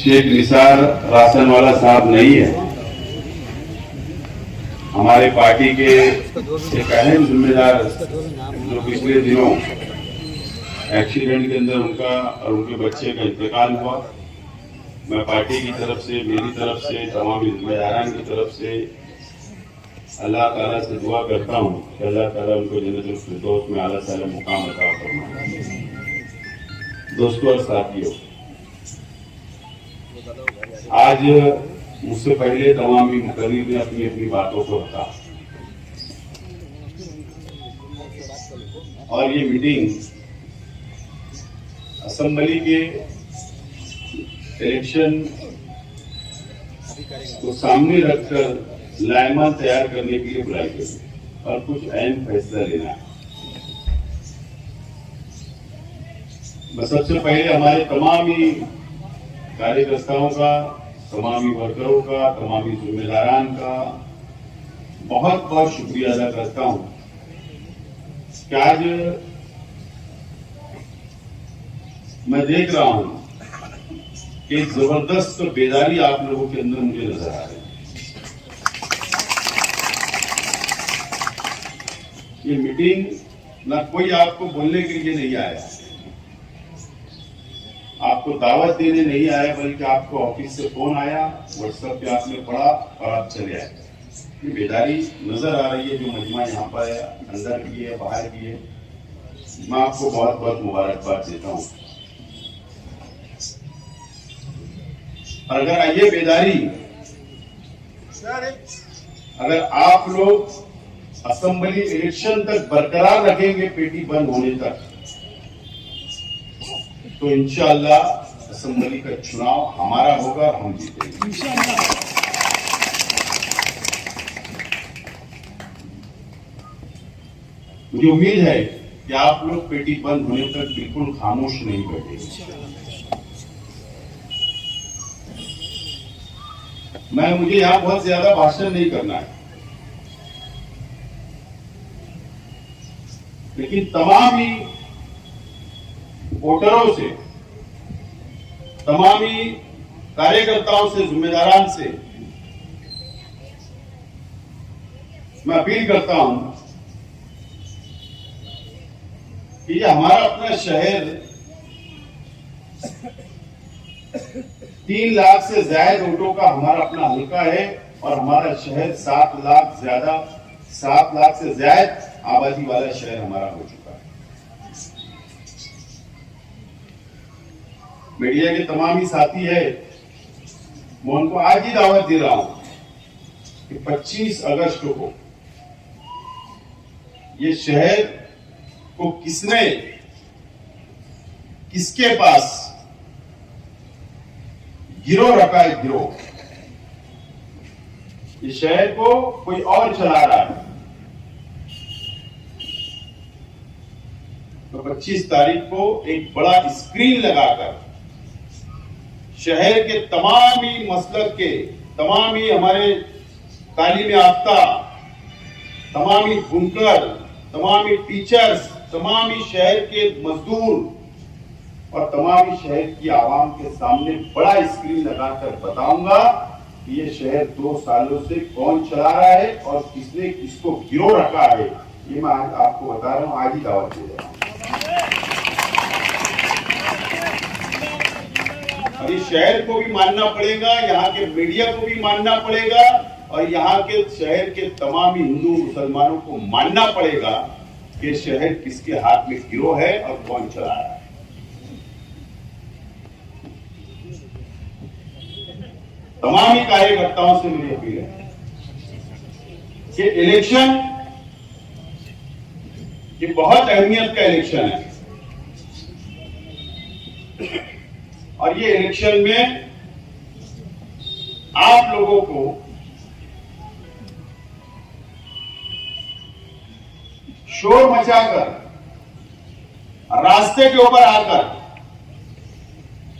Sheikh Nisar ration वाला साहब नहीं है। हमारे पार्टी के एक अहम जिम्मेदार जो पिछले दिनों एक्सीडेंट के अंदर उनका और उनके बच्चे का इंतकाल हुआ। मैं पार्टी की तरफ से, मेरी तरफ से, तमाम जिम्मेदारान की तरफ से अल्लाह ताला से दुआ करता हूँ कि अल्लाह ताला उनको जन्नतुल फिरदौस में आला साला मुकाम अता फरमाए। दोस्तों और साथियों, आज मुझसे पहले तमाम मुकर्रिर ने अपनी अपनी बातों को रखा और ये मीटिंग असेंबली के इलेक्शन को सामने रखकर लायमान तैयार करने के लिए बुलाई गई और कुछ अहम फैसला लेना है। मैं सबसे पहले हमारे तमाम ही कार्यकर्ताओं का, तमामी वर्करों का, तमामी जिम्मेदारान का बहुत बहुत शुक्रिया अदा करता हूं कि आज मैं देख रहा हूं कि जबरदस्त बेदारी आप लोगों के अंदर मुझे नजर आ रही है। ये मीटिंग ना कोई आपको बोलने के लिए नहीं आया, आपको दावत देने नहीं आया, बल्कि आपको ऑफिस से फोन आया, व्हाट्सएप पे आपने पढ़ा और आप चले आए। ये बेदारी नजर आ रही है जो मजमा यहाँ पर है, अंदर की है, बाहर की है। मैं आपको बहुत बहुत मुबारकबाद देता हूँ। और अगर ये बेदारी अगर आप लोग असेंबली इलेक्शन तक बरकरार रखेंगे, पेटी बंद होने तक, तो इंशाअल्लाह असेंबली का चुनाव हमारा होगा और हम जीतेंगे इंशाअल्लाह। मुझे उम्मीद है कि आप लोग पेटी बंद होने तक बिल्कुल खामोश नहीं बैठेंगे। मुझे यहां बहुत ज्यादा भाषण नहीं करना है, लेकिन तमाम ही वोटरों से, तमामी कार्यकर्ताओं से, जिम्मेदारान से मैं अपील करता हूं कि ये हमारा अपना शहर 3 लाख से ज्यादा वोटों का हमारा अपना हल्का है और हमारा शहर 7 लाख से ज्यादा आबादी वाला शहर हमारा हो चुका है। मीडिया के तमाम ही साथी है, मैं उनको आज ही दावत दे रहा हूं कि 25 अगस्त को ये शहर को किसके पास गिरोह रखा है, गिरोह, ये शहर को कोई और चला रहा है। तो 25 तारीख को एक बड़ा स्क्रीन लगाकर शहर के तमाम ही मसलक के, तमाम ही हमारे तालीम याफ्ता, तमाम ही बुनकर, तमाम ही टीचर्स, तमाम ही शहर के मजदूर और तमाम ही शहर की आवाम के सामने बड़ा स्क्रीन लगाकर बताऊंगा कि ये शहर 2 सालों से कौन चला रहा है और किसने किसको गिरोह रखा है। ये मैं आज आपको बता रहा हूं, आज ही दावत दे रहा हूं। और इस शहर को भी मानना पड़ेगा, यहाँ के मीडिया को भी मानना पड़ेगा और यहाँ के शहर के तमाम हिंदू मुसलमानों को मानना पड़ेगा कि शहर किसके हाथ में गिरोह है और कौन चला रहा है। तमाम ही कार्यकर्ताओं से मेरी अपील है कि इलेक्शन ये बहुत अहमियत का इलेक्शन है और ये इलेक्शन में आप लोगों को शोर मचाकर, रास्ते के ऊपर आकर,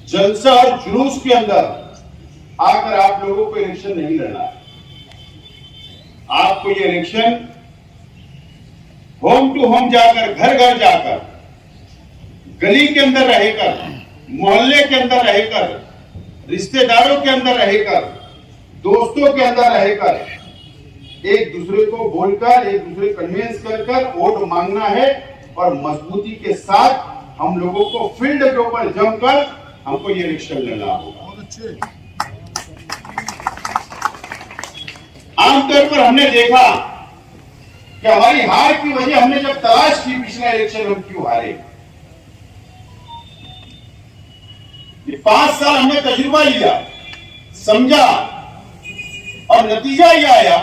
जलसा और जुलूस के अंदर आकर आप लोगों को इलेक्शन नहीं लड़ना है। आपको ये इलेक्शन होम टू होम जाकर, घर घर जाकर, गली के अंदर रहकर, मोहल्ले के अंदर रहकर रिश्तेदारों के अंदर रहकर, दोस्तों के अंदर रहकर, एक दूसरे को बोलकर, एक दूसरे कन्विंस कर वोट मांगना है और मजबूती के साथ हम लोगों को फील्ड के ऊपर जमकर हमको ये इलेक्शन लड़ना होगा। आमतौर पर हमने देखा कि हमारी हार की वजह हमने जब तलाश की पिछला इलेक्शन हम क्यों हारे। ये 5 साल हमने तजुर्बा लिया, समझा और नतीजा यह आया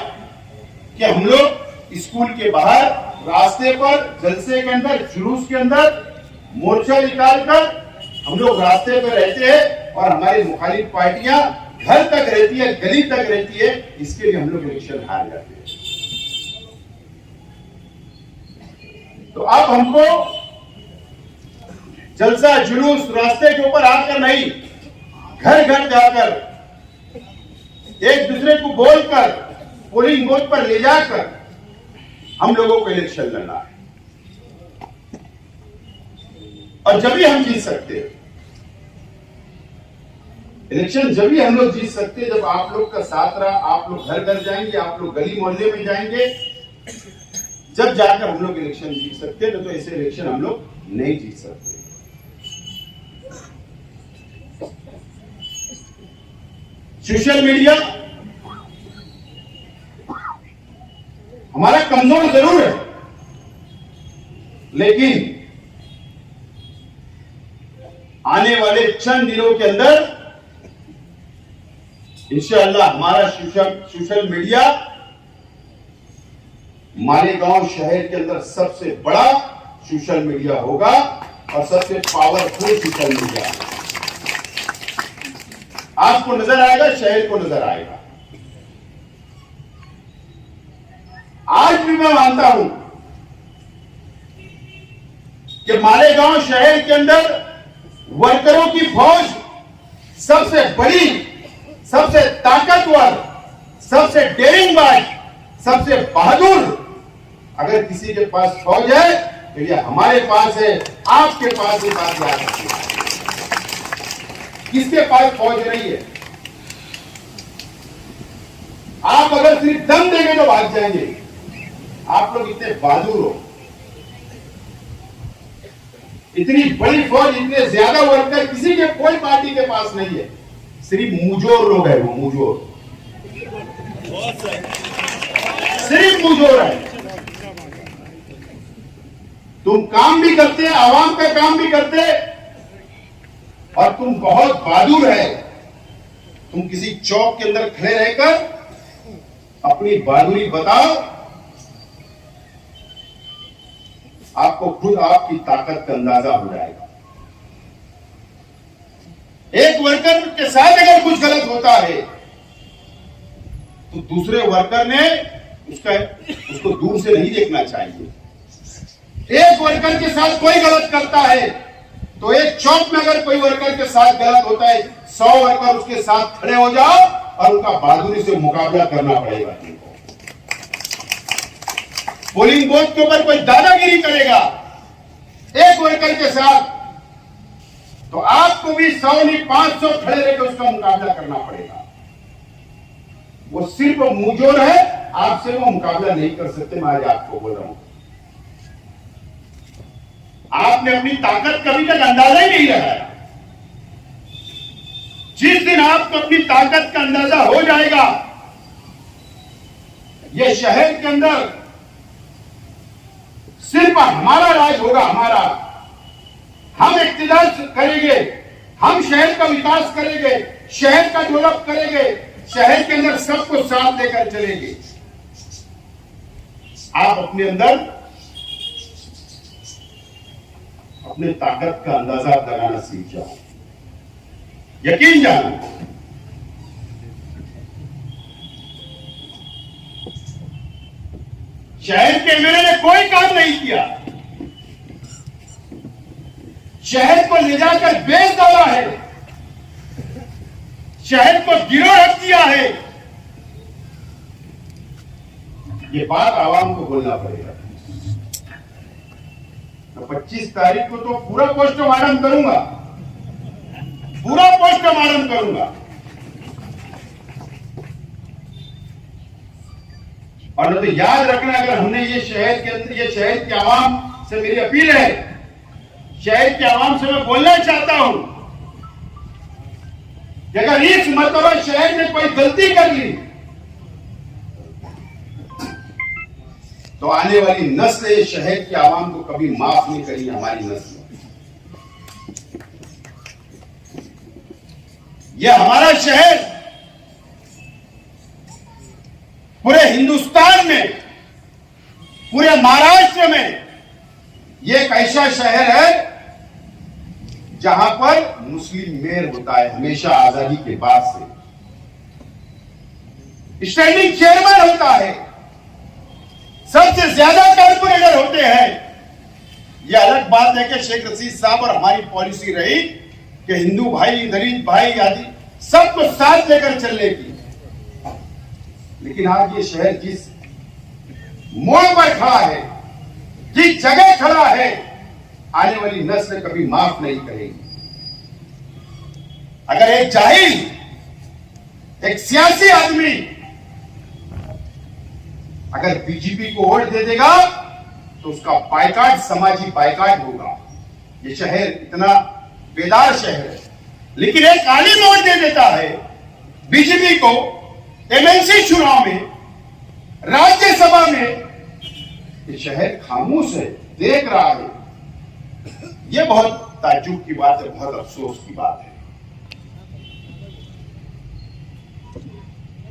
कि हम लोग स्कूल के बाहर, रास्ते पर, जलसे के अंदर, जुलूस के अंदर मोर्चा निकालकर हम लोग रास्ते पर रहते हैं और हमारी मुखालिफ पार्टियां घर तक रहती है, गली तक रहती है। इसके लिए हम लोग इलेक्शन हार जाते हैं। तो अब हमको जलसा, जुलूस, रास्ते के ऊपर आकर नहीं, घर घर जाकर, एक दूसरे को बोलकर, पोलिंग बूथ पर ले जाकर हम लोगों को इलेक्शन लड़ना है। और जब भी हम जीत सकते हैं इलेक्शन, जब भी हम लोग जीत सकते हैं जब आप लोग का साथ रहा, आप लोग घर घर जाएंगे, आप लोग गली मोहल्ले में जाएंगे, जब जाकर हम लोग इलेक्शन जीत सकते हैं। तो ऐसे इलेक्शन हम लोग नहीं जीत सकते। सोशल मीडिया हमारा कमजोर जरूर है, लेकिन आने वाले चंद दिनों के अंदर इंशाअल्लाह हमारा सोशल मीडिया मालेगांव शहर के अंदर सबसे बड़ा सोशल मीडिया होगा और सबसे पावरफुल सोशल मीडिया आपको नजर आएगा, शहर को नजर आएगा। आज भी मैं मानता हूं कि मालेगांव शहर के अंदर वर्करों की फौज सबसे बड़ी, सबसे ताकतवर, सबसे डेरिंगबाज, सबसे बहादुर अगर किसी के पास फौज है तो यह हमारे पास है, आपके पास ही बात आ सकती है। किसके पास फौज नहीं है? आप अगर सिर्फ दम देंगे तो भाग जाएंगे। आप लोग इतने बहादुर हो, इतनी बड़ी फौज, इतने ज्यादा वर्कर किसी के, कोई पार्टी के पास नहीं है। सिर्फ मुजोर लोग है, वो मुजोर, सिर्फ मुजोर है। तुम काम भी करते, आवाम का काम भी करते और तुम बहुत बहादुर है। तुम किसी चौक के अंदर खड़े रहकर अपनी बहादुरी बताओ, आपको खुद आपकी ताकत का अंदाजा हो जाएगा। एक वर्कर के साथ अगर कुछ गलत होता है तो दूसरे वर्कर ने उसको दूर से नहीं देखना चाहिए। एक वर्कर के साथ कोई गलत करता है तो एक चौक में अगर कोई वर्कर के साथ गलत होता है, 100 वर्कर उसके साथ खड़े हो जाओ और उनका बहादुरी से मुकाबला करना पड़ेगा। पोलिंग बूथ के ऊपर कोई दादागिरी करेगा एक वर्कर के साथ तो आपको भी 100 नहीं 500 खड़े रहकर उसका मुकाबला करना पड़ेगा। वो सिर्फ मुजोर है, आपसे वो मुकाबला नहीं कर सकते। मैं आज आपको बोल रहा हूं, आपने अपनी ताकत कभी तक अंदाजा ही नहीं लगाया। जिस दिन आपको अपनी ताकत का अंदाजा हो जाएगा, यह शहर के अंदर सिर्फ हमारा राज होगा, हमारा, हम इक्तिदार करेंगे, हम शहर का विकास करेंगे, शहर का डेवलप करेंगे, शहर के अंदर सबको साथ लेकर चलेंगे। आप अपने अंदर अपने ताकत का अंदाजा लगाना सीख जाओ, यकीन जानो। शहर के एमएलए ने कोई काम नहीं किया, शहर को ले जाकर बेच डाला है, शहर को गिरोह रख दिया है। ये बात आवाम को बोलना पड़ेगा। तो 25 तारीख को तो पूरा पोस्टमार्टम करूंगा, पूरा पोस्टमार्टम करूंगा। और न तो याद रखना, अगर हमने ये शहर के अंदर, ये शहर की आवाम से मेरी अपील है, शहर की आवाम से मैं बोलना चाहता हूं कि अगर इस मर्तबा शहर ने कोई गलती कर ली तो आने वाली नस्ल इस शहर की आवाम को कभी माफ नहीं करेगी। हमारी नस्ल, यह हमारा शहर पूरे हिंदुस्तान में, पूरे महाराष्ट्र में यह एक ऐसा शहर है जहां पर मुस्लिम मेयर होता है हमेशा, आजादी के बाद से स्टैंडिंग चेयरमैन होता है, सबसे ज्यादा कारपोरेटर होते हैं। यह अलग बात है कि शेख रशीद साहब और हमारी पॉलिसी रही कि हिंदू भाई, दलित भाई आदि सबको साथ लेकर चलने की, लेकिन आज ये शहर जिस मोड़ पर खड़ा है, जिस जगह खड़ा है, आने वाली नस्ल कभी माफ नहीं करेगी। अगर एक जाहिल, एक सियासी आदमी अगर बीजेपी को वोट दे देगा तो उसका बायकाट, समाजी बायकाट होगा। ये शहर इतना बेदार शहर है, लेकिन एक आलिम वोट दे देता है बीजेपी को एमएलसी चुनाव में, राज्यसभा में, ये शहर खामोश है, देख रहा है। यह बहुत ताज्जुब की बात है, बहुत अफसोस की बात है।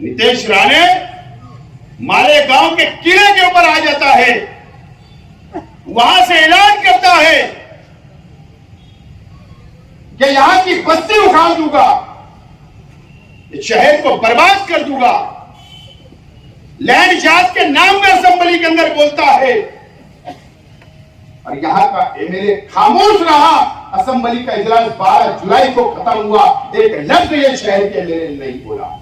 नीतीश राणे मालेगांव के किले के ऊपर आ जाता है, वहां से ऐलान करता है कि यहां की बस्ती उखाड़ दूंगा, इस शहर को बर्बाद कर दूंगा। लैंड जात के नाम में असेंबली के अंदर बोलता है और यहां का एमएलए खामोश रहा। असेंबली का इजलास 12 जुलाई को खत्म हुआ, एक लफ्ज ये शहर के एमएलए ने नहीं बोला।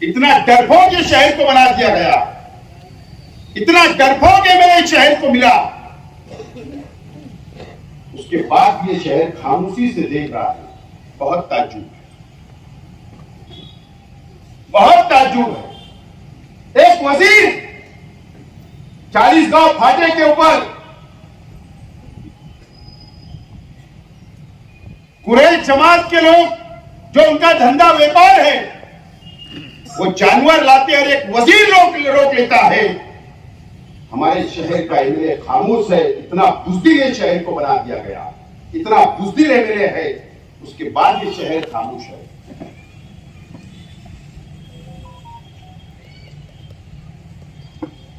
इतना डरपोक ये शहर को बना दिया गया, इतना डरपोक एमएलए शहर को मिला, उसके बाद ये शहर खामोशी से देख रहा है। बहुत ताज्जुब है, बहुत ताज्जुब है। एक वजीर 40 गांव फाटे के ऊपर कुरैश जमात के लोग, जो उनका धंधा व्यापार है, वो जानवर लाते और एक वजीर रोक लेता है। हमारे शहर का एमएलए खामोश है। इतना बुज़दिल शहर को बना दिया गया, इतना बुज़दिल एमएलए है, उसके बाद ये शहर खामोश है।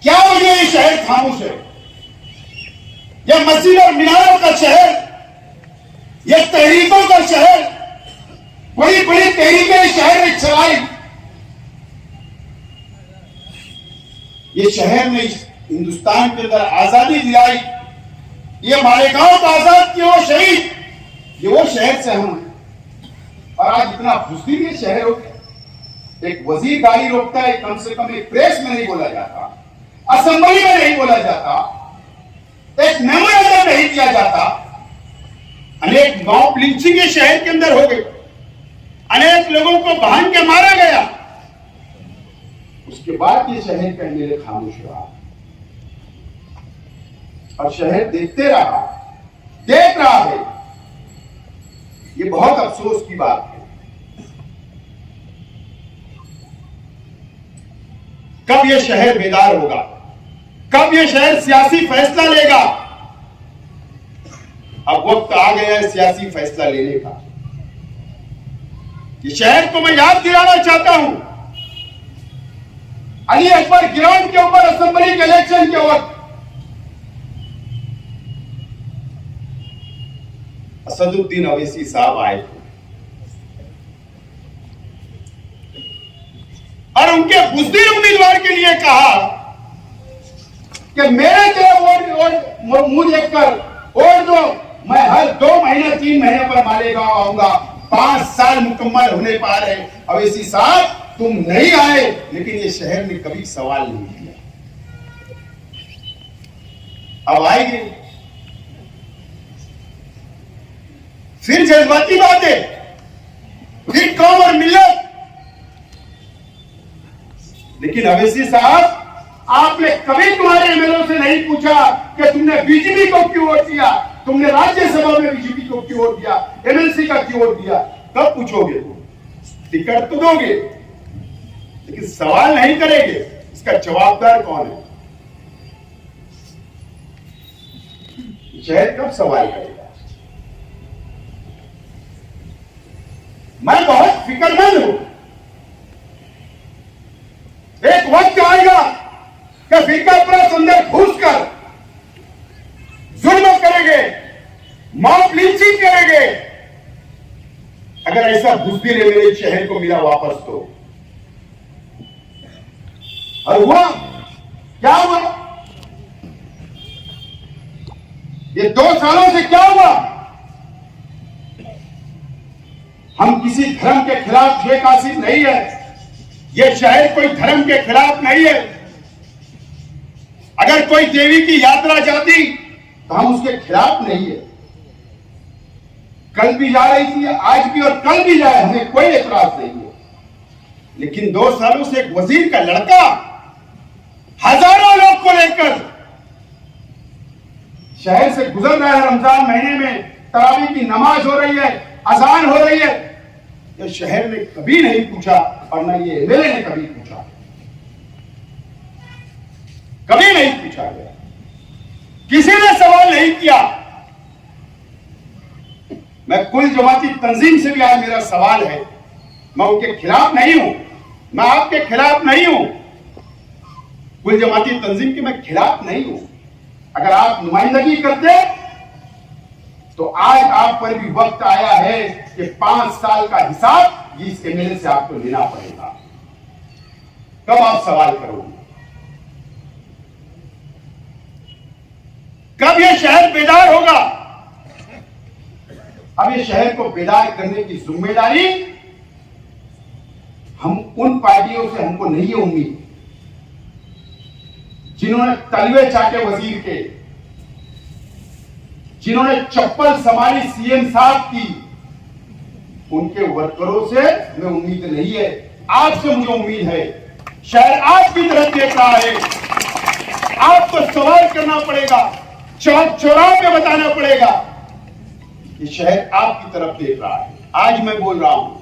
क्या वजह ये शहर खामोश है? यह मस्जिद और मीनारों का शहर, यह तहरीकों का शहर, बड़ी बड़ी तहरीकें शहर में चलाई। ये शहर ने हिंदुस्तान के अंदर आजादी दिलाई, ये मालेगांव को आजाद किया, वो शहीद, ये वो शहर से हम हैं। और आज इतना बुज़दिल ये शहर हो गया। एक वजीर गाड़ी रोकता है, कम से कम एक प्रेस में नहीं बोला जाता, असेंबली में नहीं बोला जाता, एक मेमोरेंडम नहीं दिया जाता। अनेक गांव लिंचिंग के शहर के अंदर हो गई, अनेक लोगों को बांध के मारा गया। उसके बाद ये शहर का एमएलए खामोश रहा और शहर देखते रहा, देख रहा है। ये बहुत अफसोस की बात है। कब यह शहर बेदार होगा? कब यह शहर सियासी फैसला लेगा? अब वक्त आ गया है सियासी फैसला लेने का। ये शहर को मैं याद दिलाना चाहता हूं, अली अकबर ग्राउंड के ऊपर असेंबली के इलेक्शन के वक्त असदुद्दीन अवैसी साहब आए थे और उनके बुज़दिल उम्मीदवार के लिए कहा कि मेरे वोट मुंह देखकर वोट दो, मैं हर 2 महीने 3 महीने पर मालेगांव आऊंगा। 5 साल मुकम्मल होने पा रहे। अवैसी साहब तुम नहीं आए, लेकिन ये शहर ने कभी सवाल नहीं किया। अब आएंगे फिर जज्बाती बातें, फिर कौम और मिल्लत, लेकिन अवैसी साहब, आपने कभी तुम्हारे एमएलए से नहीं पूछा कि तुमने बीजेपी को क्यों वोट दिया, तुमने राज्यसभा में बीजेपी को क्यों वोट दिया, एमएलसी का क्यों वोट दिया? कब पूछोगे? टिकट तो दोगे, लेकिन सवाल नहीं करेंगे। इसका जवाबदार कौन है? शहर कब सवाल करेगा? मैं बहुत फिक्रमंद हूं। एक वक्त आएगा कि फिरकापरस्त अंदर घुसकर जुल्म करेंगे, मॉब लिंचिंग करेंगे। अगर ऐसा बुजदिल मेरे शहर को मिला वापस तो, और हुआ क्या हुआ? ये 2 सालों से क्या हुआ? हम किसी धर्म के खिलाफ शेख आसिफ नहीं है। ये शहर कोई धर्म के खिलाफ नहीं है। अगर कोई देवी की यात्रा जाती तो हम उसके खिलाफ नहीं है। कल भी जा रही थी, आज भी, और कल भी जाए, हमें कोई एतराज नहीं है। लेकिन 2 सालों से एक वजीर का लड़का हजारों लोग को लेकर शहर से गुजर रहा है। रमजान महीने में तरावी की नमाज हो रही है, अजान हो रही है। ये शहर ने कभी नहीं पूछा, और न ये एमएलए ने कभी पूछा, कभी नहीं पूछा गया। किसी ने सवाल नहीं किया। मैं कुल जमाती तंजीम से भी आज मेरा सवाल है। मैं उनके खिलाफ नहीं हूं, मैं आपके खिलाफ नहीं हूं, कुल जमाती तंजीम के मैं खिलाफ नहीं हूं। अगर आप नुमाइंदगी करते तो आज आप पर भी वक्त आया है कि 5 साल का हिसाब इस एमएलए से आपको लेना पड़ेगा। कब आप सवाल करोगे? कब यह शहर बेदार होगा? अब ये शहर को बेदार करने की जिम्मेदारी हम उन पार्टियों से हमको नहीं है उम्मीद जिन्होंने तलवे चाटे वजीर के, जिन्होंने चप्पल संभाली सीएम साहब की। उनके वर्करों से हमें उम्मीद नहीं है। आपसे मुझे उम्मीद है। शहर आपकी तरफ देख रहा है। आपको सवाल करना पड़ेगा, चौक चौराहे पे बताना पड़ेगा कि शहर आपकी तरफ देख रहा है। आज मैं बोल रहा हूं,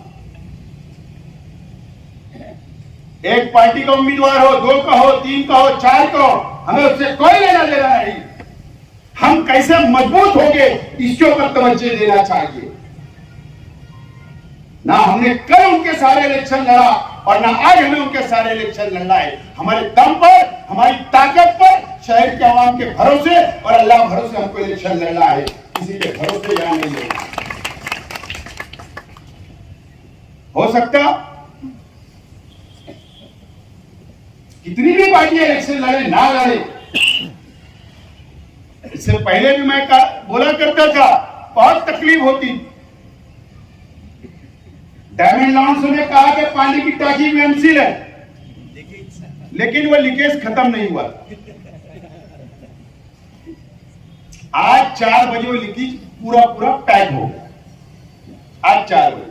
एक पार्टी का उम्मीदवार हो, 2 का हो, 3 का हो, 4 का हो, हमें उससे कोई लेना देना नहीं। हम कैसे मजबूत होंगे इसके ऊपर तवज्जो देना चाहिए। ना हमने कल उनके सारे इलेक्शन लड़ा और ना आज हमें उनके सारे इलेक्शन लड़ना है। हमारे दम पर, हमारी ताकत पर, शहर के आवाम के भरोसे और अल्लाह भरोसे हमको इलेक्शन लड़ना है। किसी के भरोसे यहाँ नहीं है। हो सकता कितनी भी पार्टियां इलेक्शन लड़े ना लड़े, इससे पहले भी मैं बोला करता था, बहुत तकलीफ होती। डायमंड लॉन्स ने कहा कि पानी की टाकी में एमसी है, लेकिन वो लीकेज खत्म नहीं हुआ। आज 4 बजे वो लीकेज पूरा पैक हो गया। आज 4 बजे।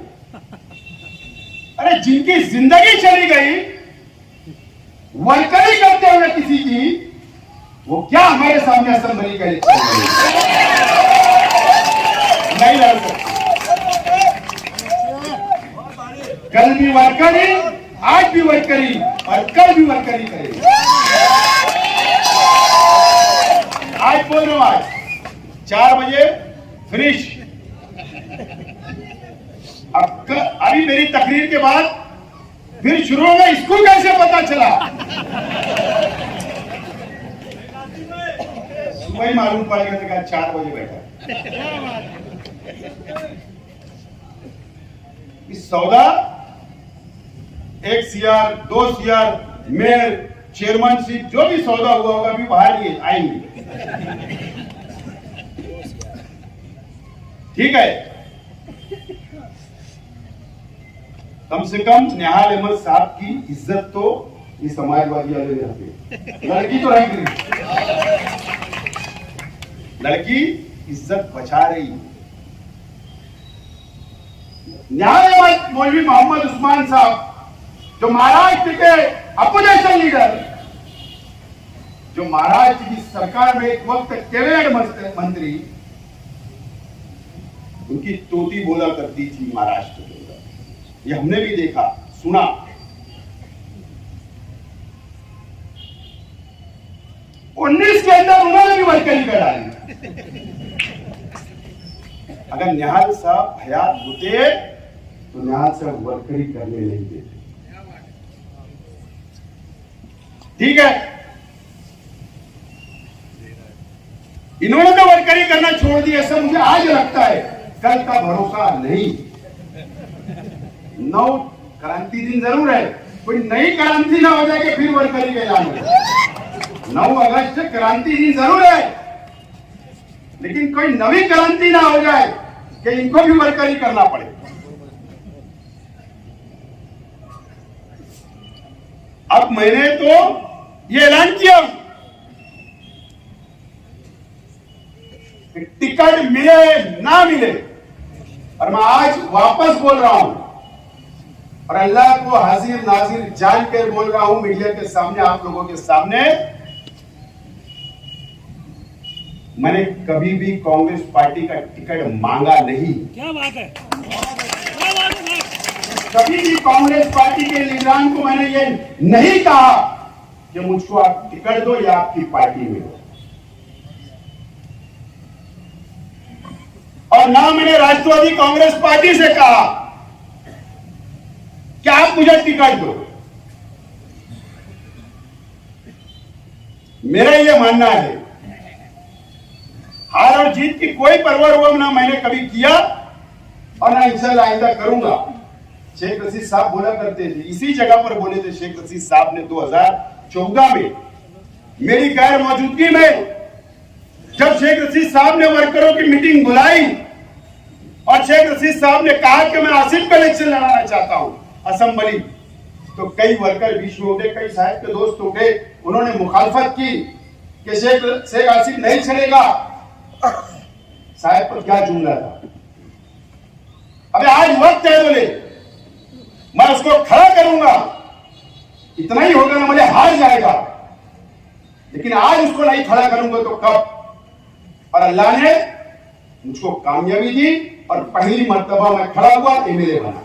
अरे जिनकी जिंदगी चली गई वर्करी करते हुए किसी की, वो क्या हमारे सामने असेंबली का इलेक्शन नहीं लड़ सकते। कल भी वर्करी, आज भी वर्करी और कल भी वर्करी करेगी। आज बोल रहा हूं, आज 4 बजे फिनिश। अभी मेरी तकरीर के बाद फिर शुरू होगा। इसको कैसे पता चला? सुबह ही मालूम पड़ गया था 4 बजे बैठा। इस सौदा 1 CR, 2 CR, मेयर, चेयरमैनशिप, जो भी सौदा हुआ होगा अभी बाहर लिए आएंगे। ठीक है, कम से कम निहाल अहमद साहब की इज्जत तो ये समाजवादी वाले रहते। लड़की तो रही, लड़की इज्जत बचा रही। निहाल अहमद, मौलवी मोहम्मद उस्मान साहब जो महाराष्ट्र के अपोजिशन लीडर, जो महाराष्ट्र की सरकार में एक वक्त कैबिनेट मंत्री, उनकी तोती बोला करती थी महाराष्ट्र के अंदर। ये हमने भी देखा, सुना। उन्नीस के अंदर उन्होंने भी वर्करी कर डाली। अगर निहाल साहब हयात होते तो निहाल साहब वर्करी करने नहीं देते। ठीक है, इन्होंने तो वर्करी करना छोड़ दिया, ऐसा मुझे आज लगता है। कल का भरोसा नहीं। नौ क्रांति दिन जरूर है, कोई नई क्रांति ना हो जाए कि फिर वर्करी का ऐलान हो। 9 अगस्त क्रांति दिन जरूर है, लेकिन कोई नवी क्रांति ना हो जाए कि इनको भी वर्करी करना पड़े। अब मैंने तो ये ऐलान किया, टिकट मिले ना मिले, और मैं आज वापस बोल रहा हूं, और अल्लाह को हाजिर नाजिर जानकर बोल रहा हूं मीडिया के सामने, आप लोगों के सामने, मैंने कभी भी कांग्रेस पार्टी का टिकट मांगा नहीं। क्या बात है, कभी भी कांग्रेस पार्टी के लीडरान को मैंने ये नहीं कहा कि मुझको आप टिकट दो या आपकी पार्टी में हो, और ना मैंने राष्ट्रवादी कांग्रेस पार्टी से कहा कि आप मुझे टिकट दो। मेरा यह मानना है, हार और जीत की कोई परवाह ना मैंने कभी किया और ना इंशाल्लाह आइंदा करूंगा। शेख रशीद साहब बोला करते थे, इसी जगह पर बोले थे शेख रशीद साहब ने 2014 में मेरी गैर मौजूदगी में, जब शेख रशीद साहब ने वर्करों की मीटिंग बुलाई और शेख रशीद साहब ने कहा कि मैं आसिफ का इलेक्शन लड़ाना चाहता हूं असेंबली, तो कई वर्कर बीच में उठे, कई साहब के दोस्त उठे, उन्होंने मुखालफत की कि शेख आसिफ नहीं चलेगा। साहब पर क्या जुमला था। अबे आज वक्त है, बोले मैं उसको खड़ा करूंगा, इतना ही होगा ना, मुझे हार जाएगा, लेकिन आज उसको नहीं खड़ा करूंगा तो कब। और अल्लाह ने मुझको कामयाबी दी और पहली मर्तबा मैं खड़ा हुआ, एमएलए बना।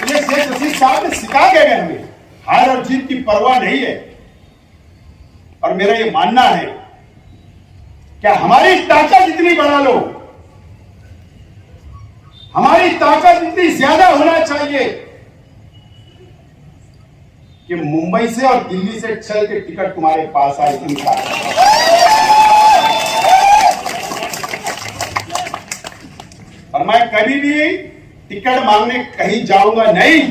ये शेख रशीद साहब ने सिखा के गए हमें, हार और जीत की परवाह नहीं है। और मेरा ये मानना है क्या हमारी ताकत जितनी बढ़ा लो, हमारी ताकत इतनी ज्यादा होना चाहिए कि मुंबई से और दिल्ली से चल के टिकट तुम्हारे पास आए। और मैं कभी भी टिकट मांगने कहीं जाऊंगा नहीं,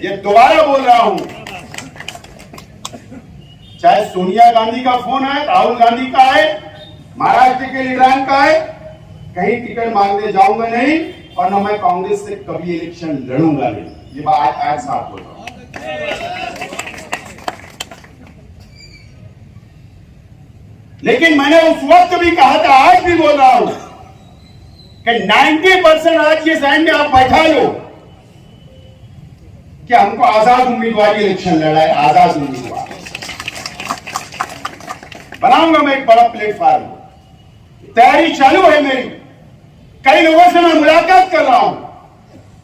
ये दोबारा बोल रहा हूं। चाहे सोनिया गांधी का फोन आए, राहुल गांधी का आए, महाराष्ट्र के लीडरान का आए, कहीं टिकट मांगने जाऊंगा नहीं, और न मैं कांग्रेस से कभी इलेक्शन लड़ूंगा नहीं। ये बात आज साफ बोल रहा हूं। लेकिन मैंने उस वक्त भी कहा था, आज भी बोल रहा हूं कि 90% आज ये जहन में आप बैठा लो कि हमको आजाद उम्मीदवार इलेक्शन लड़ा है। आजाद उम्मीदवार बनाऊंगा मैं एक बड़ा प्लेटफॉर्म, तैयारी चालू है मेरी। कई लोगों से मैं मुलाकात कर रहा हूं,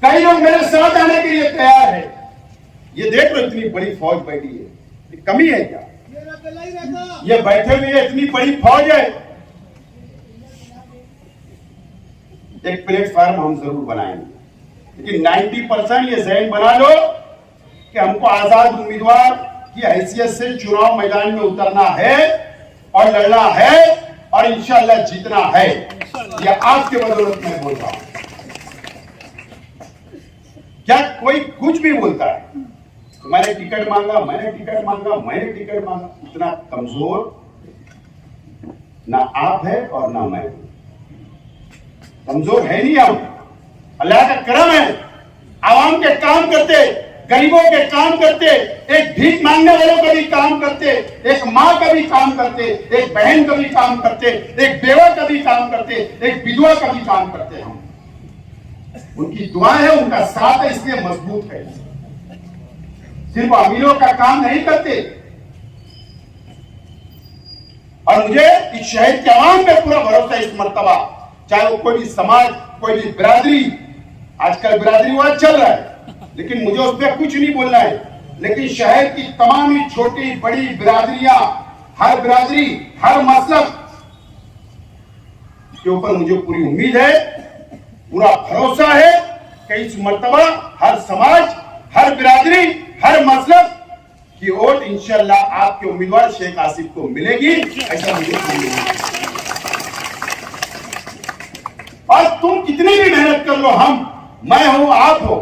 कई लोग मेरे साथ आने के लिए तैयार है। ये देख लो, इतनी बड़ी फौज बैठी है, ये कमी है क्या? ये बैठे हुए इतनी बड़ी फौज है। एक प्लेटफॉर्म हम जरूर बनाएंगे, लेकिन 90% ये जहन बना लो कि हमको आजाद उम्मीदवार की हैसियत से चुनाव मैदान में उतरना है और लड़ना है और इंशाअल्लाह जीतना है। यह आपके बदौलत मैं बोल रहा हूं। क्या कोई कुछ भी बोलता है तो मैंने टिकट मांगा, मैंने टिकट मांगा, मैंने टिकट मांगा, इतना कमजोर ना आप है और ना मैं। कमजोर है नहीं हम, अल्लाह का करम है। आवाम के काम करते, गरीबों के काम करते, एक भीख मांगने वालों का भी काम करते, एक माँ का भी काम करते, एक बहन का भी काम करते, एक बेवा का भी काम करते, एक विधवा का भी काम करते। हम उनकी दुआ है, उनका साथ है, इसलिए मजबूत है। सिर्फ अमीरों का काम नहीं करते। और मुझे इस शहर के आवाम पे पूरा भरोसा है इस मर्तबा, चाहे वो कोई भी समाज, कोई भी बिरादरी, आजकल बिरादरीवाद चल रहा है, लेकिन मुझे उस पर कुछ नहीं बोलना है। लेकिन शहर की तमाम ही छोटी बड़ी बिरादरियां, हर बिरादरी, हर मसलब के ऊपर मुझे पूरी उम्मीद है, पूरा भरोसा है कि इस मर्तबा हर समाज, हर बिरादरी, हर मसलब की वोट इंशाअल्लाह आपके उम्मीदवार शेख आसिफ को मिलेगी, ऐसा मुझे उम्मीद है। और तुम कितनी भी मेहनत कर लो, मैं हूं, आप हो,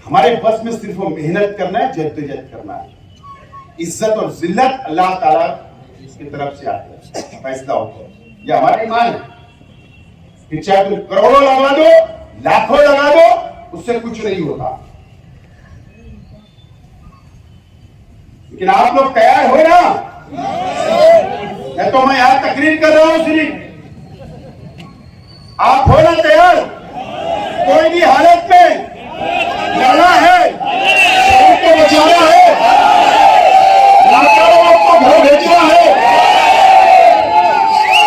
हमारे बस में सिर्फ मेहनत करना है, जद्दोजहद करना है। इज्जत और जिल्लत अल्लाह ताला की तरफ से आती है, फैसला होता है, यह हमारा ईमान है। फिर चाहे तुम करोड़ों लगा दो, लाखों लगा दो, उससे कुछ नहीं होता। लेकिन आप लोग तैयार हो ना? या तो मैं यहां तकरीर कर रहा हूं सिर्फ, आप हो ना तैयार? कोई भी हालत में लड़ना है, उनको बचाना है, लाचारों को घर भेजना है।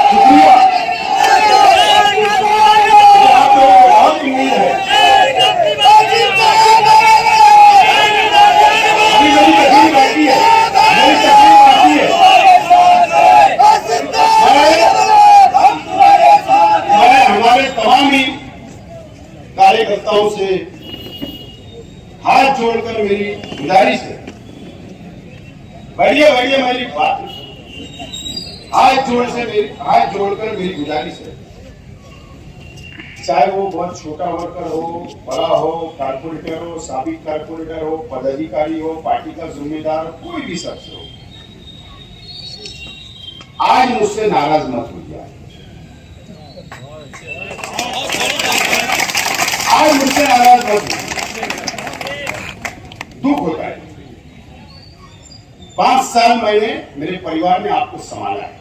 शुक्रिया, आप लोगों को बहुत उम्मीद है। अभी मेरी तकलीफ बाकी है, मेरी तकलीफ बाकी है। मैं हमारे तमाम ही कार्यकर्ताओं से हाथ जोड़कर मेरी गुजारिश है, बढ़िया मेरी बात, हाथ जोड़कर मेरी गुजारिश है, चाहे वो बहुत छोटा वर्कर हो, बड़ा हो, कारपोरेटर हो, साबिक कारपोरेटर हो, पदाधिकारी हो, पार्टी का जिम्मेदार हो, कोई भी शख्स हो, आज मुझसे नाराज मत होइए। आज मुझसे नाराज मत होइए, दुख होता है। 5 साल मैंने मेरे परिवार ने आपको संभाला है,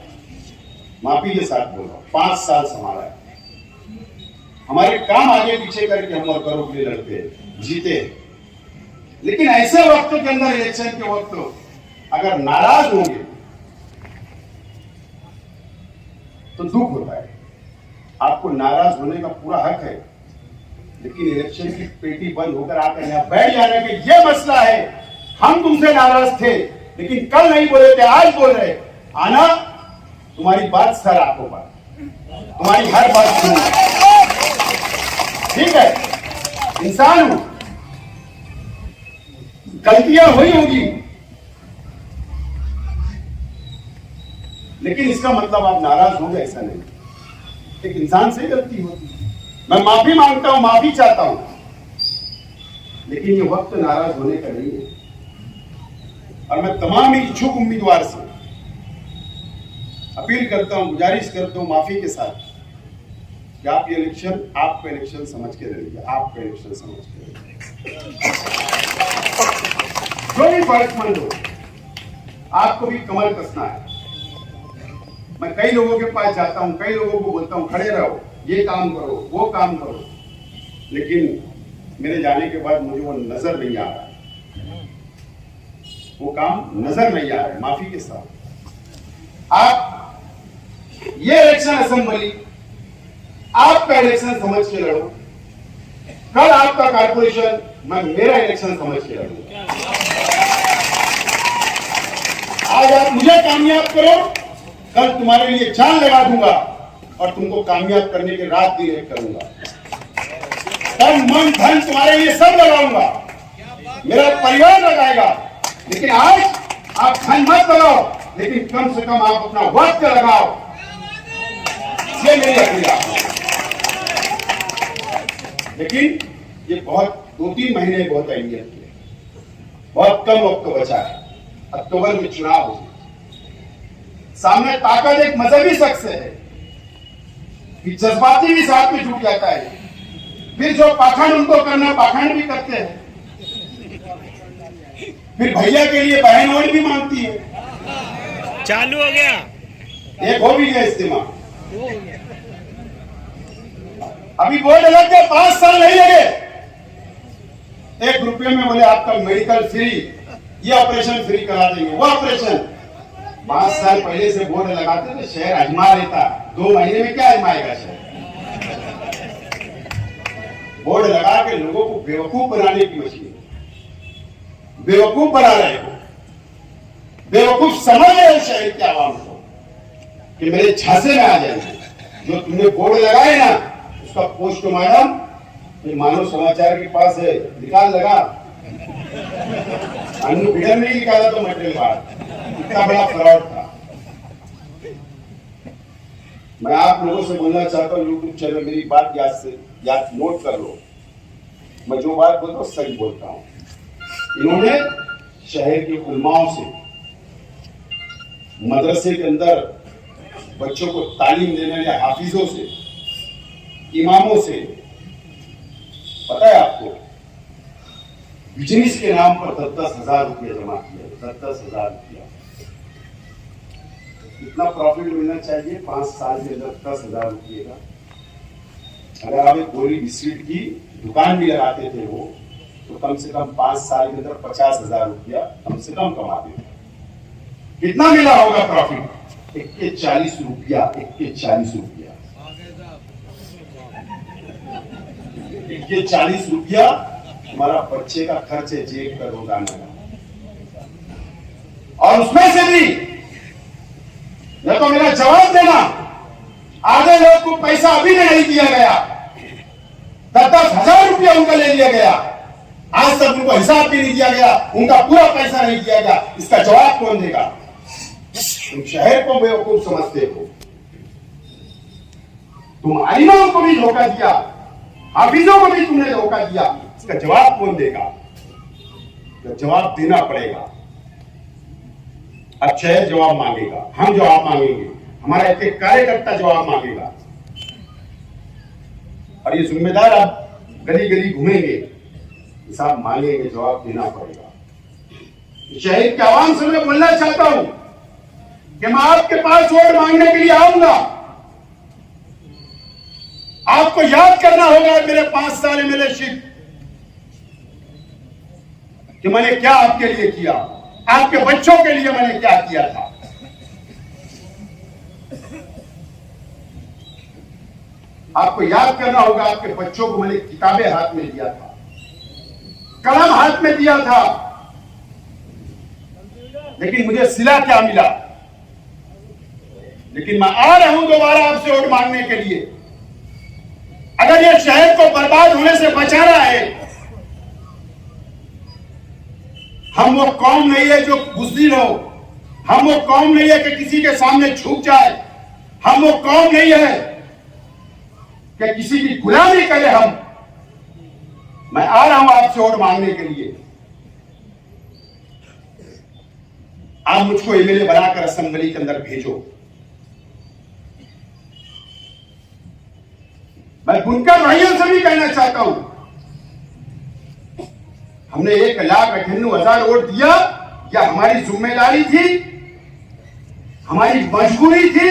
माफी के साथ बोल रहा हूं, 5 साल संभाला है। हमारे काम आगे पीछे करके हम वर्करों के लिए लड़ते हैं, जीते। लेकिन ऐसे वक्त के अंदर, इलेक्शन के वक्त अगर नाराज होंगे तो दुख होता है। आपको नाराज होने का पूरा हक है, लेकिन इलेक्शन की पेटी बंद होकर आकर यहां बैठ जाने के ये मसला है, हम तुमसे नाराज थे लेकिन कल नहीं बोले थे, आज बोल रहे, आना तुम्हारी बात सर आंखों पर, तुम्हारी हर बात सुनना, ठीक है? इंसान हूं, गलतियां हुई होगी, लेकिन इसका मतलब आप नाराज होंगे ऐसा नहीं। एक इंसान से गलती होती है, मैं माफी मांगता हूं, माफी चाहता हूं, लेकिन ये वक्त नाराज होने का नहीं है। और मैं तमाम इच्छुक उम्मीदवार से अपील करता हूं, गुजारिश करता हूं माफी के साथ कि आप ये इलेक्शन आपका इलेक्शन समझ के लड़िए, आपका इलेक्शन समझ के लड़िए। जो भी फर्जमंद हो, आपको भी कमर कसना है। मैं कई लोगों के पास जाता हूं, कई लोगों को बोलता हूं खड़े रहो, ये काम करो, वो काम करो, लेकिन मेरे जाने के बाद मुझे वो नजर नहीं आ रहा, वो काम नजर नहीं आ रहा है। माफी के साथ आप ये इलेक्शन असेंबली आपका इलेक्शन समझ के लड़ो, कल आपका कारपोरेशन, मैं मेरा इलेक्शन समझ के लड़ूंगा। आज आप मुझे कामयाब करो, कल तुम्हारे लिए जान लगा दूंगा और तुमको कामयाब करने के रात दिन एक करूंगा, तन मन धन तुम्हारे लिए सब लगाऊंगा, मेरा परिवार लगाएगा। लेकिन आज आप धन मत लगाओ, लेकिन कम से कम आप अपना वक्त लगाओ, ये मेरी अपील है। लेकिन ये बहुत 2-3 महीने बहुत अहमियत है, बहुत कम वक्त बचा है, अक्टूबर में चुनाव होगा, सामने ताकत एक मजहबी शख्स है, जज्बाती भी साथ में जुट जाता है, फिर जो पाखंड उनको करना पाखंड भी करते हैं, फिर भैया के लिए बहन वोट भी मांगती है। चालू हो गया, एक हो भी गया इस्तेमाल, अभी वोट लग गए, 5 साल नहीं लगे, 1 रुपये में बोले आपका मेडिकल फ्री, ये ऑपरेशन फ्री करा देंगे, वो ऑपरेशन। 5 साल पहले से बोर्ड लगाते थे, शहर अजमा लेता। 2 महीने में क्या अजमाएगा शहर? बोर्ड लगा के लोगों को बेवकूफ बनाने की मशीन, बेवकूफ बना रहे हो, बेवकूफ समझ रहे शहर के आवाम को कि मेरे झांसे में आ जाएंगे। जो तुमने बोर्ड लगाए ना, उसका पोस्टमार्टम मानव समाचार के पास है, निकाल लगा। अन्नू भिड़न नहीं निकाला तो मटेरियल बात, इतना बड़ा फ्रॉड था। मैं आप लोगों से बोलना चाहता हूँ, यूट्यूब चैनल मेरी बात याद नोट कर लो। मैं जो बात बोलता हूँ सच बोलता हूँ। इन्होंने शहर के उलमाओं से, मदरसे के अंदर बच्चों को तालीम देने वाले हाफिजों से, इमामों से, पता है आपको, बिजनेस के नाम पर 10-10 हजार रुपया जमा किया। 10-10 हजार रुपया, कितना प्रॉफिट मिलना चाहिए 5 साल के अंदर? 10 हजार रुपये का। अगर आप एक गोली बिस्किट की दुकान भी लगाते थे वो, तो कम से कम 5 साल के अंदर 50,000 रुपया कम से कम कमाते थे। कितना मिला होगा प्रॉफिट? 1 के 40 रुपया, 1 के 40 रुपया, 1 के 40 रुपया हमारा बच्चे का खर्च है जेब का रोजाना का। और उसमें से भी या तो मेरा जवाब देना, आधे लोग को पैसा अभी नहीं दिया गया, 10-10 हजार रुपया उनका ले लिया गया, आज तक उनको हिसाब भी नहीं दिया गया, उनका पूरा पैसा नहीं दिया गया। इसका जवाब कौन देगा? तुम शहर को बेवकूफ समझते हो, तुम आलिमों को भी धोखा दिया, हाफिजों को भी तुमने धोखा दिया। इसका जवाब कौन देगा? जवाब देना पड़ेगा। अब शहर जवाब मांगेगा, हम जवाब मांगेंगे, हमारा एक कार्यकर्ता जवाब मांगेगा, और ये जिम्मेदार आप गली गली घूमेंगे, हिसाब मांगेंगे, जवाब देना पड़ेगा। शहर के आवाम से मैं बोलना चाहता हूं कि मैं आपके पास वोट मांगने के लिए आऊंगा। आपको याद करना होगा मेरे 5 साल एमएलएशिप कि मैंने क्या आपके लिए किया, आपके बच्चों के लिए मैंने क्या किया था। आपको याद करना होगा, आपके बच्चों को मैंने किताबें हाथ में दिया था, कलम हाथ में दिया था, लेकिन मुझे सिला क्या मिला? लेकिन मैं आ रहा हूं दोबारा आपसे वोट मांगने के लिए। अगर ये शहर को बर्बाद होने से बचा रहा है, हम वो कौम नहीं है जो बुज़दिल हो, हम वो कौम नहीं है कि किसी के सामने झुक जाए, हम वो कौम नहीं है कि किसी की गुलामी करे हम। मैं आ रहा हूं आपसे वोट मांगने के लिए। आप मुझको एमएलए बनाकर असेंबली के अंदर भेजो। मैं बुनकर भाइयों से भी कहना चाहता हूं, हमने 1,98,000 वोट दिया, या हमारी जिम्मेदारी थी, हमारी मजबूरी थी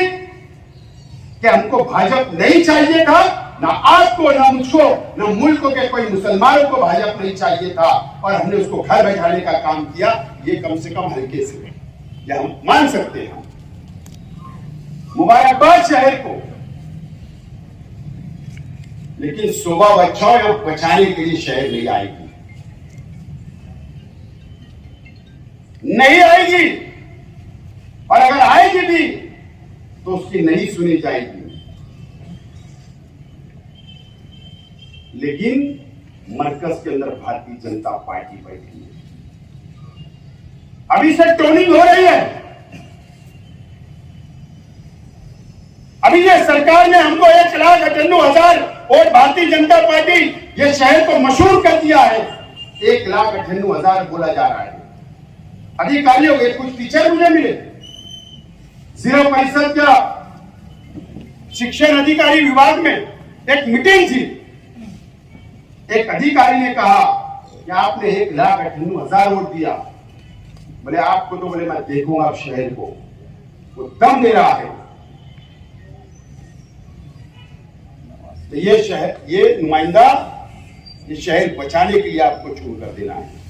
कि हमको भाजपा नहीं चाहिए था, ना आपको, ना मुझको, ना मुल्क के कोई मुसलमानों को भाजपा नहीं चाहिए था, और हमने उसको घर बैठाने का काम किया। ये कम से कम हल्के से या हम मान सकते हैं। मुबारकबाद शहर को, लेकिन सुबह बच्चों या बचाने के लिए शहर नहीं आएगी, नहीं आएगी, और अगर आएगी भी तो उसकी नहीं सुनी जाएगी। लेकिन मरकज के अंदर भारतीय जनता पार्टी बैठी है, अभी से टोनिंग हो रही है। अभी ये सरकार ने हमको 1,98,000 वोट, भारतीय जनता पार्टी ये शहर को मशहूर कर दिया है। 1,98,000 बोला जा रहा है। अधिकारियों के कुछ टीचर मुझे मिले, जिला परिषद का शिक्षण अधिकारी विभाग में एक मीटिंग थी। एक अधिकारी ने कहा कि आपने 1,98,000 वोट दिया। बोले आपको तो, बोले मैं देखूंगा अब शहर को। वो दम दे रहा है। तो ये शहर, ये नुमाइंदा ये शहर बचाने के लिए आपको चुन कर देना है।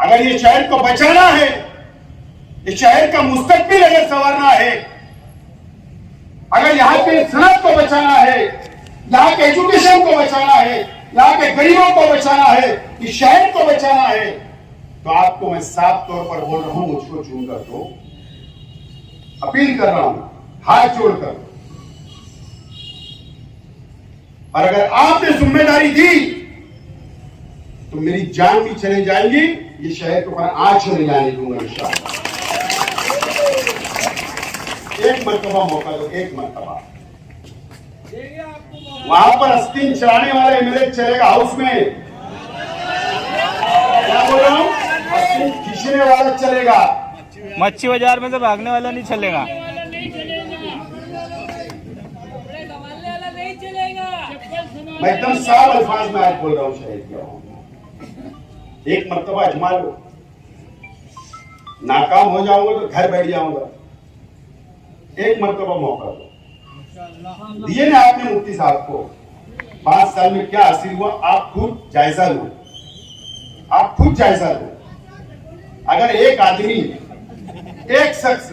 अगर ये शहर को बचाना है, इस शहर का मुस्तकबिल अगर संवारना है, अगर यहाँ के सनत को बचाना है, यहाँ के एजुकेशन को बचाना है, यहाँ के गरीबों को बचाना है, इस शहर को बचाना है, तो आपको मैं साफ तौर पर बोल रहा हूं, मुझको चुनकर दो। अपील कर रहा हूं हाथ जोड़कर। और अगर आपने जिम्मेदारी दी तो मेरी जान भी चले जाएगी, ये शहर को आज नहीं जाने दूंगा इंशाअल्लाह। एक मरतबा मौका दो, एक मरतबा। वहां पर अस्तीन चलाने वाला एमएलए चलेगा हाउस में, क्या बोल रहा हूं, अस्तीन खींचने वाला चलेगा, मच्छी बाजार में से भागने वाला नहीं चलेगा। मैं एकदम साफ अल्फाज में आज बोल रहा हूं शहर के। एक मरतबा अजमा लो, नाकाम हो जाऊंगा तो घर बैठ जाऊंगा। एक मरतबा मौका दो। दिए ना आपने मुफ्ती साहब को, 5 साल में क्या हासिल हुआ आप खुद जायजा लो, आप खुद जायजा लो। अगर एक आदमी, एक शख्स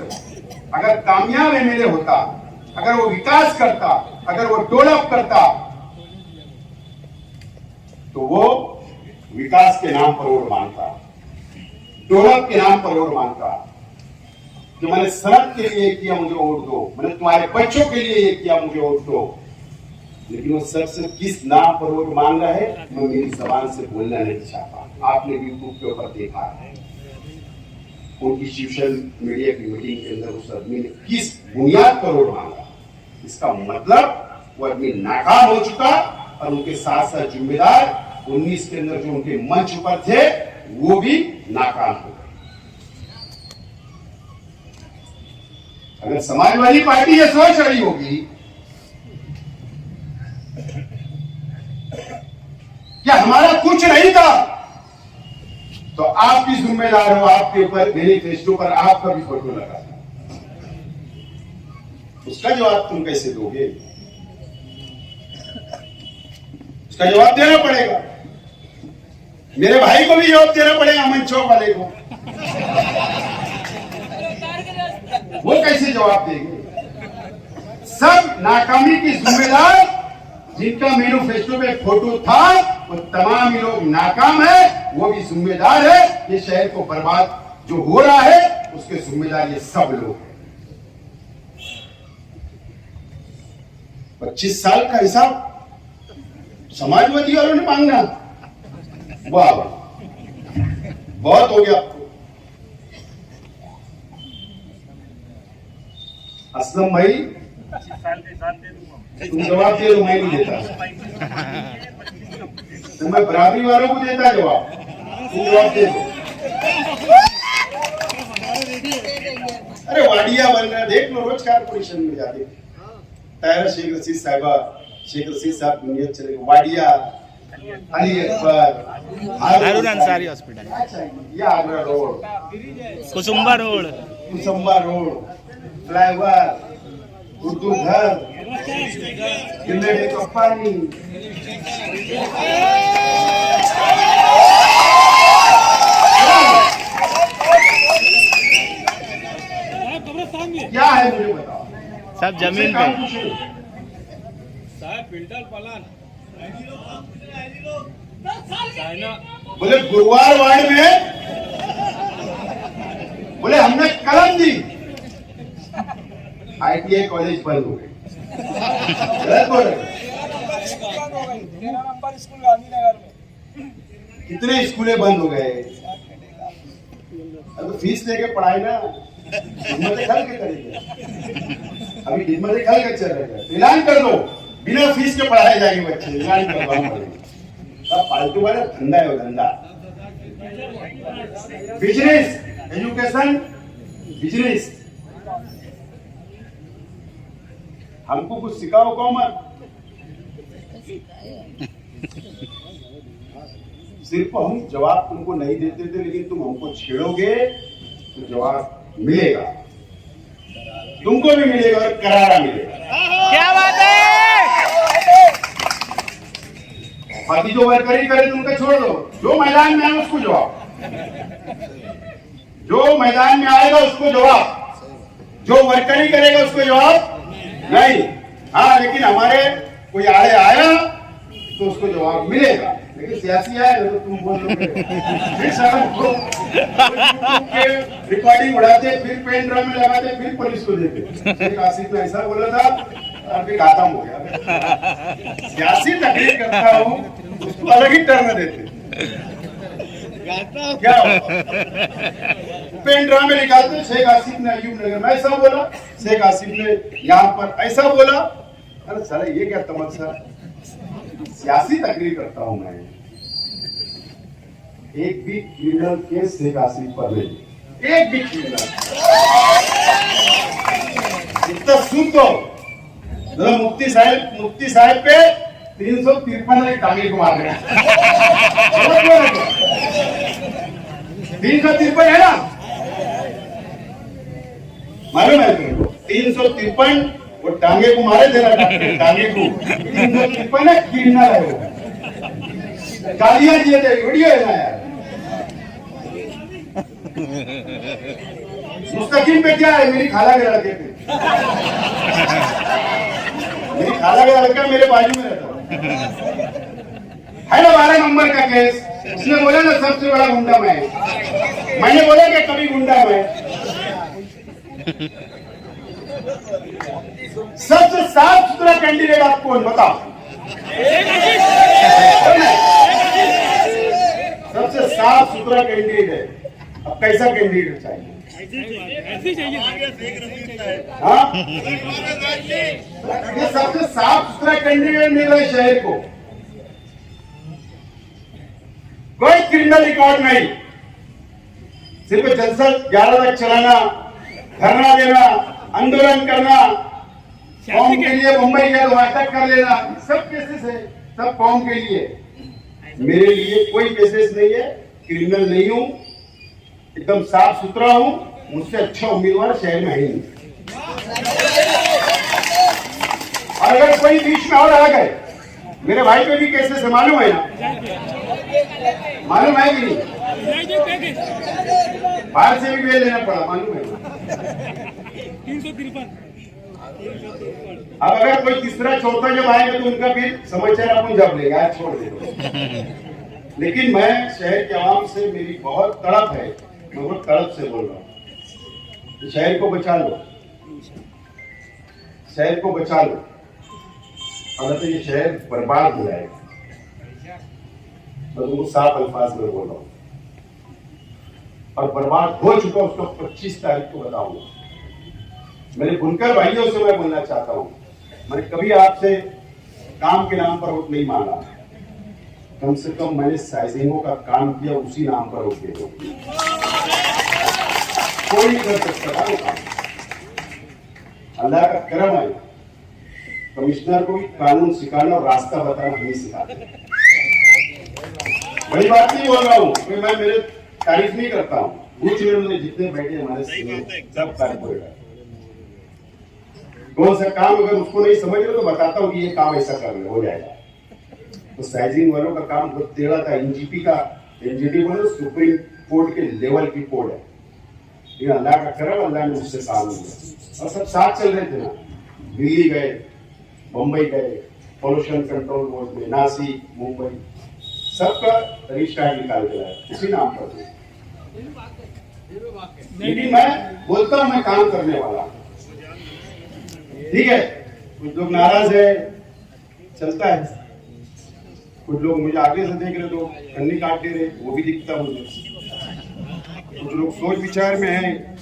अगर कामयाब एमएलए होता, अगर वो विकास करता, अगर वो डेवलप करता, तो वो विकास के नाम पर वोट मांगता, डेवलप के नाम पर वोट मांगता कि मैंने सड़क के लिए किया मुझे वोट दो, मैंने तुम्हारे बच्चों के लिए ये किया मुझे वोट दो। लेकिन वो शख्स किस नाम पर वोट मांग रहा है मैं मेरी जबान से बोलना नहीं चाहता। आपने यूट्यूब के ऊपर देखा है उनकी सोशल मीडिया की मीटिंग के अंदर उस आदमी ने किस बुनियाद पर वोट मांगा। इसका मतलब वो आदमी नाकाम हो चुका और उनके साथ साथ जिम्मेदार 19 के अंदर जो उनके मंच पर थे वो भी नाकाम हो गए। अगर समाजवादी पार्टी ये सोच रही होगी कि हमारा कुछ नहीं था, तो आप भी जिम्मेदार हो, आपके ऊपर मैनिफेस्टो पर आपका भी फोटो लगा था, उसका जवाब तुम कैसे दोगे? उसका जवाब देना पड़ेगा। मेरे भाई को भी जवाब देना पड़ेगा, अमन चौक वाले को। वो कैसे जवाब देंगे? सब नाकामी की जिम्मेदार जिनका मैनिफेस्टो पे फोटो था वो तमाम ही लोग नाकाम है, वो भी जिम्मेदार है। ये शहर को बर्बाद जो हो रहा है उसके जिम्मेदार ये सब लोग हैं। 25 साल का हिसाब समाजवादी वालों ने मांगना, वाह बहुत हो गया। असलम भाई तुम जवाब दे दो, मैं नहीं देता, तो मैं बराबरी वालों को देता जवाब, तुम जवाब दे दो। अरे वाडिया बन रहा, देख लो रोज कारपोरेशन में जाते तायरा शेख रशीद साहिबा, शेख रशीद साहब दुनिया चले, वाडिया, अली अकबर, हारून अंसारी हॉस्पिटल, ये Agra road, Kusumba road, flyover, Urdu घर, जिंदगी का पानी, क्या है मुझे बताओ। सब जमीन पे बोले गुरुवार वार्ड में बोले हमने कलम दी, ITI कॉलेज बंद हो गए। गलत बोल रहे? कितने स्कूलें बंद हो गए? अब फीस लेके पढ़ाई ना हिम्मत खल के करेंगे, अभी हिम्मत खल के चल रहे हैं। ऐलान कर दो बिना फीस के पढ़ाए जाएंगे बच्चे, ऐलान करवाना पड़ेगा। सब फालतू वाला धंधा है, वो धंधा। बिजनेस, एजुकेशन, बिजनेस, हमको कुछ सिखाओ कौमत। सिर्फ हम जवाब तुमको नहीं देते थे, लेकिन तुम हमको छेड़ोगे तो जवाब मिलेगा, तुमको भी मिलेगा और करारा मिलेगा। क्या बात है। बाकी जो वर्करी करे तो उनका छोड़ दो, जो मैदान में आए उसको जवाब, जो मैदान में आएगा उसको जवाब, जो वर्करी करेगा उसको जवाब नहीं। हाँ, लेकिन हमारे कोई आया तो उसको जवाब मिलेगा, लेकिन सियासी आए तो तुम बोल दोगे फिर सारा रिकॉर्डिंग उड़ाते, फिर पेन ड्राम में लगाते, फिर पुलिस को देते। शेख आसिफ ने ऐसा बोला था और फिर खत्म हो गया। सियासी तकलीफ करता हूँ उसको अलग ही टर्न देते। क्या पेन ड्राम में निकालते, शेख आसिफ ने अयूब नगर में ऐसा बोला, शेख आसिफ ने यहाँ पर ऐसा बोला। अरे साला ये क्या तमाशा, सियासी तकरीर करता हूं मैं। एक भी क्रिमिनल केस शेख आसिफ पर नहीं, एक भी क्रिमिनल। इतना सुन तो मुफ्ती साहब पे 353 टांगे को मार रहे हैं। 353 है ना, मालूम है तुमको? 353 वो टांगे को मारे थे ना, टांगे को 353 क्रिमिनल है वो। गालियां दिए थे, वीडियो है ना यार। मुस्तकीम पे क्या है, मेरी खाला के लड़के पे, मेरी खाला का लड़का मेरे बाजू में रहता है ना। 12 नंबर का केस, उसने बोला ना सबसे बड़ा गुंडा मैं, मैंने बोला कि कभी गुंडा मैं। सबसे साफ सुथरा कैंडिडेट आप कौन बताओ? सबसे साफ सुथरा कैंडिडेट है। अब कैसा कैंडिडेट चाहिए? हाँ, ये सबसे साफ सुथरा कैंडिडेट मिल रहा है शहर को। कोई क्रिमिनल रिकॉर्ड नहीं, सिर्फ जलसा 11 तक चलाना, धरना देना, आंदोलन करना, कौम के लिए मुंबई का नाटक कर लेना, सब केसेस है, सब कौम के लिए। मेरे लिए कोई केसेस नहीं है, क्रिमिनल नहीं हूं, एकदम साफ सुथरा हूं, मुझसे अच्छा उम्मीदवार शहर में है ही नहीं। और अगर कोई बीच में और आ गए, मेरे भाई पे भी केसेस है, मालूम है ना? मालूम है कि नहीं? बाहर से भी भेज लेना पड़ा, मालूम है ना? 353। अब अगर कोई तीसरा चौथा जब आएगा तो उनका भी समाचार अपन जब लेंगे, आज छोड़ दे। लेकिन मैं शहर के आवाम से, मेरी बहुत तड़प है, मैं बहुत तड़प से बोल रहा हूँ, शहर को बचा लो, शहर को बचा लो, अगर तो ये शहर बर्बाद हो जाएगा। मैं तुमको साफ अल्फाज में बोल रहा हूँ, और बर्बाद हो चुका उसको 25 तारीख को बताऊंगा। मेरे बुनकर भाइयों से मैं बोलना चाहता हूं, मैंने कभी आपसे काम के नाम पर वोट नहीं मांगा, कम से कम मैंने साइजिंगों का काम किया, उसी नाम पर वोट दे दो। कोई नहीं कर सकता था वो काम, अल्लाह का करम है। कमिश्नर को भी कानून सिखाना और रास्ता बताना हमें सिखाते। बड़ी बात नहीं बोल रहा हूँ, मैं मेरे तारीफ नहीं करता हूँ, पूछ में जितने बैठे हमारे सब तारीफ करेगा। कौन सा काम अगर उसको नहीं समझ रहे तो बताता हूँ कि ये काम ऐसा करना हो जाएगा। तो साइजिंग वालों का काम बहुत टेढ़ा था, एनजीटी का, एनजीटी बोले सुप्रीम कोर्ट के लेवल की कोड है, लेकिन अल्लाह का करम, अल्लाह ने उससे काम लिया और सब साथ चल रहे थे ना। दिल्ली गए, मुंबई गए, पोल्यूशन कंट्रोल बोर्ड में, नासिक, मुंबई, सबका रजिस्ट्रार निकाल के लाया उसी नाम पर। लेकिन मैं बोलता हूं मैं काम करने वाला, ठीक है। कुछ लोग नाराज है, चलता है, कुछ लोग मुझे आगे से देख रहे तो कन्नी काट दे रहे, वो भी दिखता मुझे। कुछ लोग सोच विचार में हैं,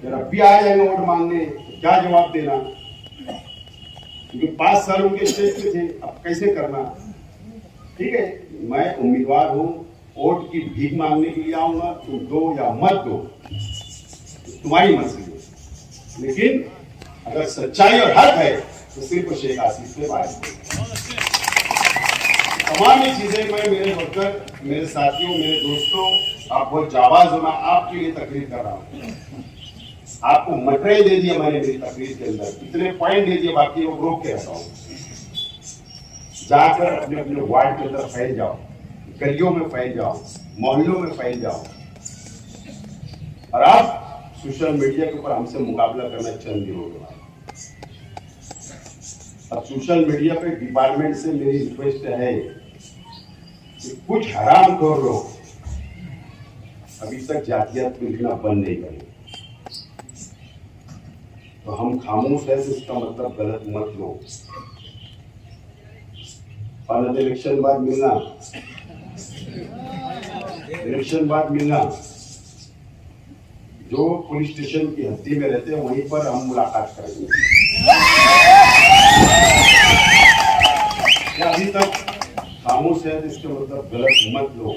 जरा भी आ जाएंगे वोट मांगने तो क्या जवाब देना, क्योंकि 5 साल उनके स्टेज पे थे, अब कैसे करना। ठीक है, मैं उम्मीदवार हूं, वोट की भीख मांगने के लिए आऊंगा, तुम दो या मत दो तुम्हारी मर्जी है, लेकिन अगर सच्चाई और हक है तो सिर्फ शेख आसिफ के बारे में। तमाम ये चीजें मैं मेरे वर्कर, मेरे साथियों, मेरे दोस्तों, आप बहुत जाबाज होना, आपके लिए तकरीर कर रहा हूं। आपको मटेरियल दे दिया मैंने मेरी तकरीर के अंदर, इतने पॉइंट दे दिए, बाकी वो रोक के रखा हूं। जाकर अपने अपने वार्ड के अंदर फैल जाओ, गलियों में फैल जाओ, मोहल्लों में फैल जाओ, और आप सोशल मीडिया के ऊपर हमसे मुकाबला करना चंद दिनों के बाद। अब सोशल मीडिया पे डिपार्टमेंट से मेरी रिक्वेस्ट है कि कुछ हरामखोर लोग अभी तक जातियात में लिखना बंद नहीं करें, तो हम खामोश है, इसका मतलब गलत मत लो। और इलेक्शन बाद मिलना, इलेक्शन बाद मिलना, जो पुलिस स्टेशन की हद्दी में रहते हैं वहीं पर हम मुलाकात करेंगे। क्या अभी तक खामोश है, तो इसका मतलब गलत मत लो,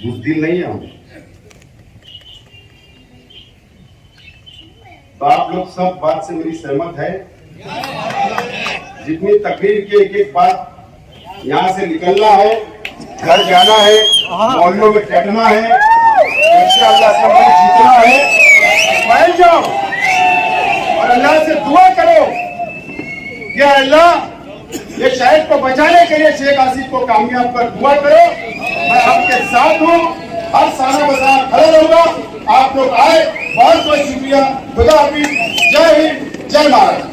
बुज़दिल नहीं है हम। तो आप लोग सब बात से मेरी सहमत है? जितनी तकरीर की एक एक बात यहाँ से निकलना है, घर जाना है, मोहल्लों में टहलना है, इंशाअल्लाह सब जीतना है, फैल जाओ और अल्लाह से दुआ करो कि अल्लाह ये शहर को बचाने के लिए शेख आसिफ को कामयाब कर दुआ करो। मैं आपके साथ हूँ, हर साना बसाना खड़ा रहूंगा। आप लोग आए, बहुत बहुत शुक्रिया। खुदा हाफिज, जय हिंद, जय महाराष्ट्र।